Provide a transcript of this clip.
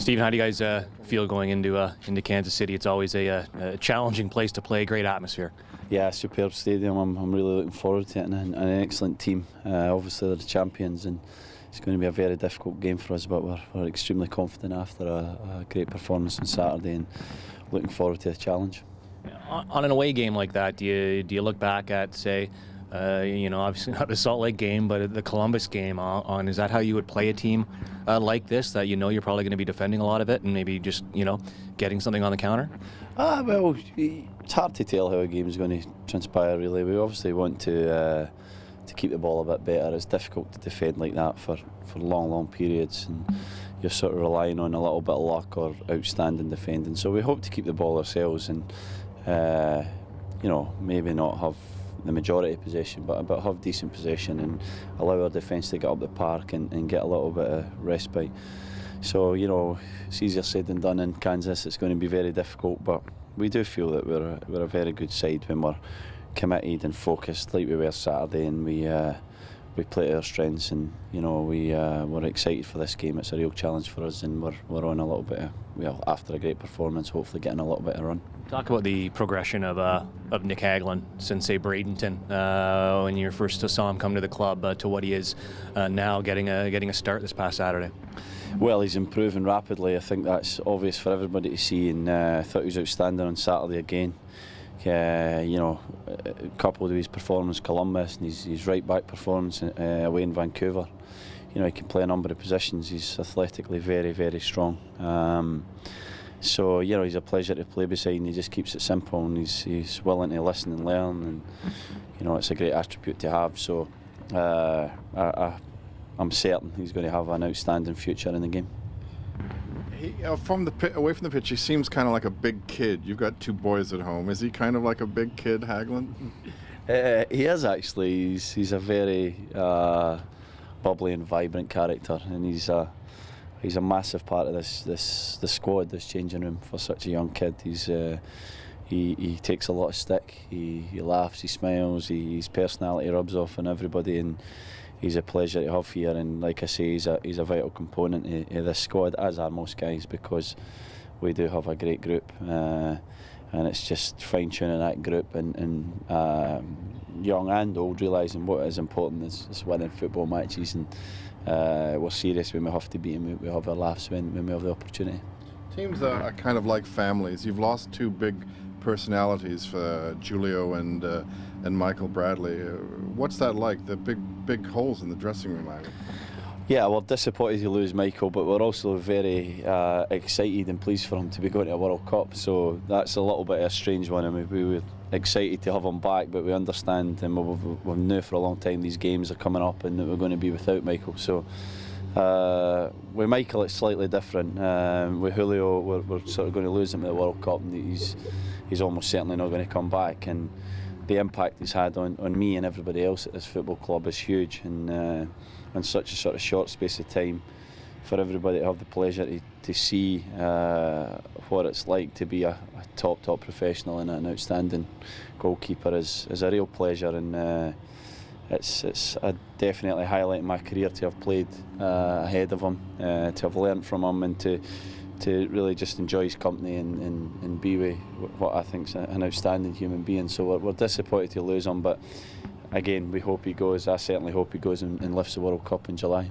Steven, how do you guys feel going into Kansas City? It's always a challenging place to play, great atmosphere. Yeah, superb stadium. I'm really looking forward to it, and an excellent team. Obviously they're the champions, and it's going to be a very difficult game for us, but we're extremely confident after a great performance on Saturday, and looking forward to the challenge. On an away game like that, do you look back at, say, obviously not the Salt Lake game, but the Columbus game is that how you would play a team like this, that you're probably going to be defending a lot of it and maybe just, getting something on the counter? Well, it's hard to tell how a game is going to transpire, really. We obviously want to keep the ball a bit better. It's difficult to defend like that for long periods, and you're sort of relying on a little bit of luck or outstanding defending. So we hope to keep the ball ourselves and, maybe not have the majority of possession, but have decent possession and allow our defence to get up the park and get a little bit of respite. So, it's easier said than done in Kansas. It's going to be very difficult, but we do feel that we're a very good side when we're committed and focused like we were Saturday, and we play to our strengths, and we're excited for this game. It's a real challenge for us, and we're on a little bit after a great performance, hopefully getting a little bit of run. Talk about the progression of Nick Hagglund since, say, Bradenton, when you first saw him come to the club, to what he is now, getting a start this past Saturday. Well, he's improving rapidly. I think that's obvious for everybody to see, and I thought he was outstanding on Saturday again. Coupled with his performance in Columbus and his right back performance away in Vancouver, he can play a number of positions. He's athletically very, very strong. So he's a pleasure to play beside, and he just keeps it simple, and he's willing to listen and learn, and it's a great attribute to have. So I'm certain he's going to have an outstanding future in the game. Away from the pitch, he seems kind of like a big kid. You've got two boys at home. Is he kind of like a big kid, Hagglund? He is actually. He's a very bubbly and vibrant character, and he's a massive part of the squad, this changing room for such a young kid. He takes a lot of stick. He laughs, he smiles, his personality rubs off on everybody, and he's a pleasure to have here. And like I say, he's a vital component of this squad, as are most guys, because we do have a great group, and it's just fine-tuning that group and young and old, realising what is important is winning football matches, and we're serious when we have to beat them. We have our laughs when we have the opportunity. Teams are kind of like families. You've lost two big personalities, for Julio and Michael Bradley. What's that like? The big holes in the dressing room, Ivan? Yeah, we're disappointed to lose Michael, but we're also very excited and pleased for him to be going to a World Cup. So that's a little bit of a strange one. I mean, we were excited to have him back, but we understand, and we've knew for a long time these games are coming up and that we're going to be without Michael. So with Michael, it's slightly different. With Julio, we're sort of going to lose him at the World Cup, and he's almost certainly not going to come back. And the impact he's had on me and everybody else at this football club is huge, and in such a sort of short space of time, for everybody to have the pleasure to see what it's like to be a top professional and an outstanding goalkeeper is a real pleasure, and it's a definitely highlight in my career to have played ahead of him, to have learnt from him, and to really just enjoy his company and be with what I think is an outstanding human being. So we're disappointed to lose him, but again, we hope he goes. I certainly hope he goes and lifts the World Cup in July.